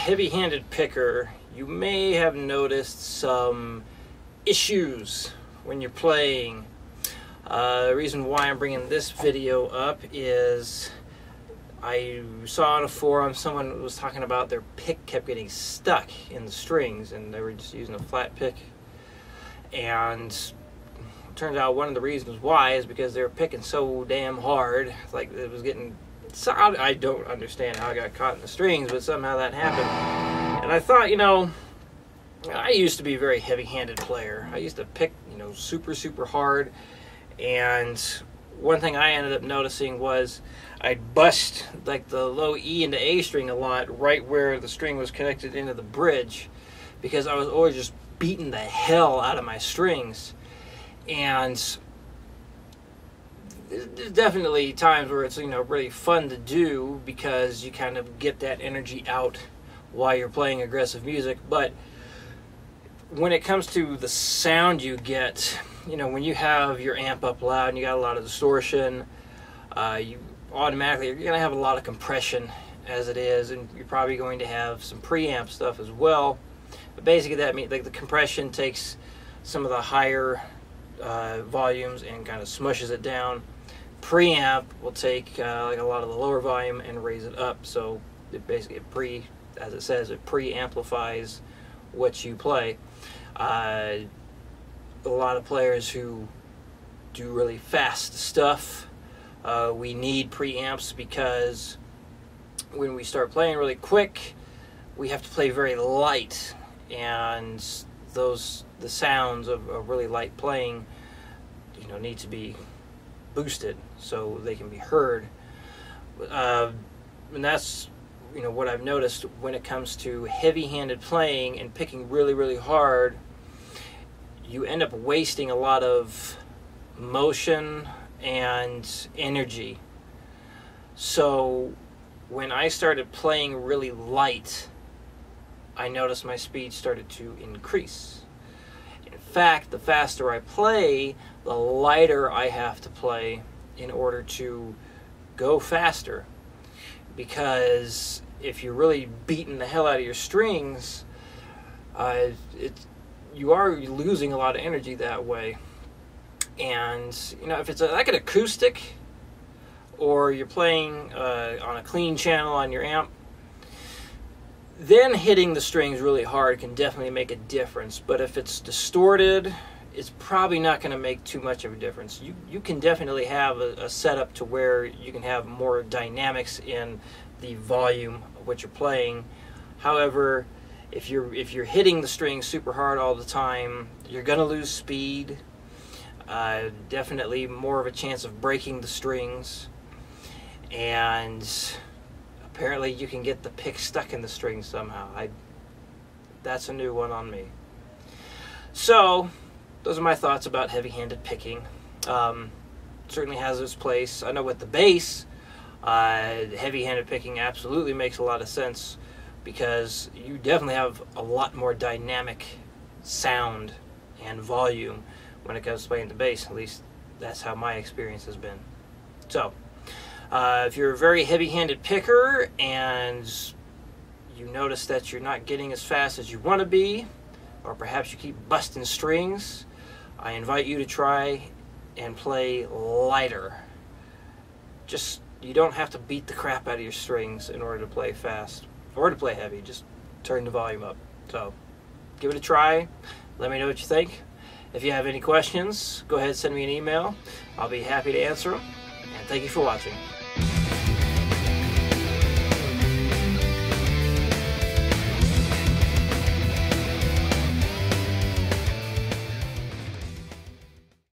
heavy-handed picker, you may have noticed some issues when you're playing. The reason why I'm bringing this video up is I saw on a forum someone was talking about their pick kept getting stuck in the strings and they were just using a flat pick, and it turns out one of the reasons why is because they were picking so damn hard, like it was getting, I don't understand how I got caught in the strings, but somehow that happened. And I thought, I used to be a very heavy-handed player. I used to pick, super hard. And one thing I ended up noticing was I'd bust like the low E into A string a lot right where the string was connected into the bridge, because I was always just beating the hell out of my strings. And there's definitely times where it's really fun to do because you kind of get that energy out while you're playing aggressive music. But when it comes to the sound you get, when you have your amp up loud and you got a lot of distortion, you automatically, you're going to have a lot of compression as it is, and you're probably going to have some preamp stuff as well. But basically that means like the compression takes some of the higher volumes and kind of smushes it down. Preamp will take like a lot of the lower volume and raise it up, so it basically as it says, it pre-amplifies what you play. A lot of players who do really fast stuff, we need preamps because when we start playing really quick, we have to play very light, and the sounds of really light playing, need to be boosted so they can be heard. And that's what I've noticed when it comes to heavy-handed playing and picking really hard. You end up wasting a lot of motion and energy. So when I started playing really light, I noticed my speed started to increase. In fact, the faster I play, the lighter I have to play in order to go faster. Because if you're really beating the hell out of your strings, you are losing a lot of energy that way. And if it's like an acoustic, or you're playing on a clean channel on your amp, then hitting the strings really hard can definitely make a difference. But if it's distorted, it's probably not going to make too much of a difference. You can definitely have a setup to where you can have more dynamics in the volume of what you're playing. However, if you're hitting the strings super hard all the time, you're going to lose speed. Definitely more of a chance of breaking the strings, and apparently you can get the pick stuck in the strings somehow. That's a new one on me. So those are my thoughts about heavy-handed picking. Certainly has its place. I know with the bass, heavy-handed picking absolutely makes a lot of sense, because you definitely have a lot more dynamic sound and volume when it comes to playing the bass. At least that's how my experience has been. So if you're a very heavy-handed picker and you notice that you're not getting as fast as you want to be, or perhaps you keep busting strings, I invite you to try and play lighter. You don't have to beat the crap out of your strings in order to play fast or to play heavy. Just turn the volume up. So give it a try. Let me know what you think. If you have any questions, go ahead and send me an email. I'll be happy to answer them. And thank you for watching.